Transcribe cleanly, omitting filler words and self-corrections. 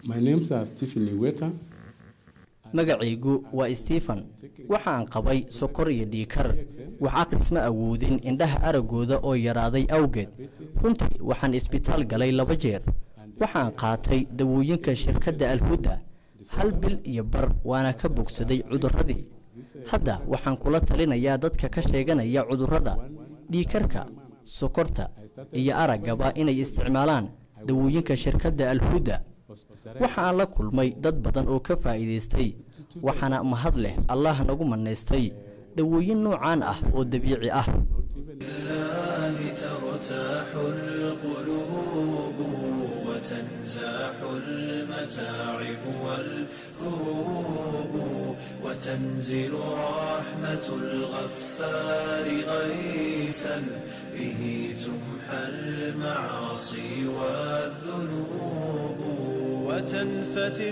My name's Stephen Iweta. magacaygu waa Stephen waxaan qabay sokor iyo dhiikar waxa qisma awoodin indhaha aragooda oo yaraaday awgeed runtii waxaan isbitaal galay 2 jeer waxaan qaatay dawooyinka shirkadda Al-Huda hal bil iyo bar waana ka bogsaday cudurradii hadda waxaan kula talinayaa dadka ka sheeganaya cudurrada dhiikarka sokorta iyo aragaba inay isticmaalaan dawooyinka shirkadda Al-Huda waxaan la kulmay dad badan oo ka faa'iideystay waxana mahad leh Allah nagu maneystay dawooyin noocaan ah oo dabiici ah وتنزل رحمة الغفار غيثا به تمحى المعاصي والذنوب وتنفتح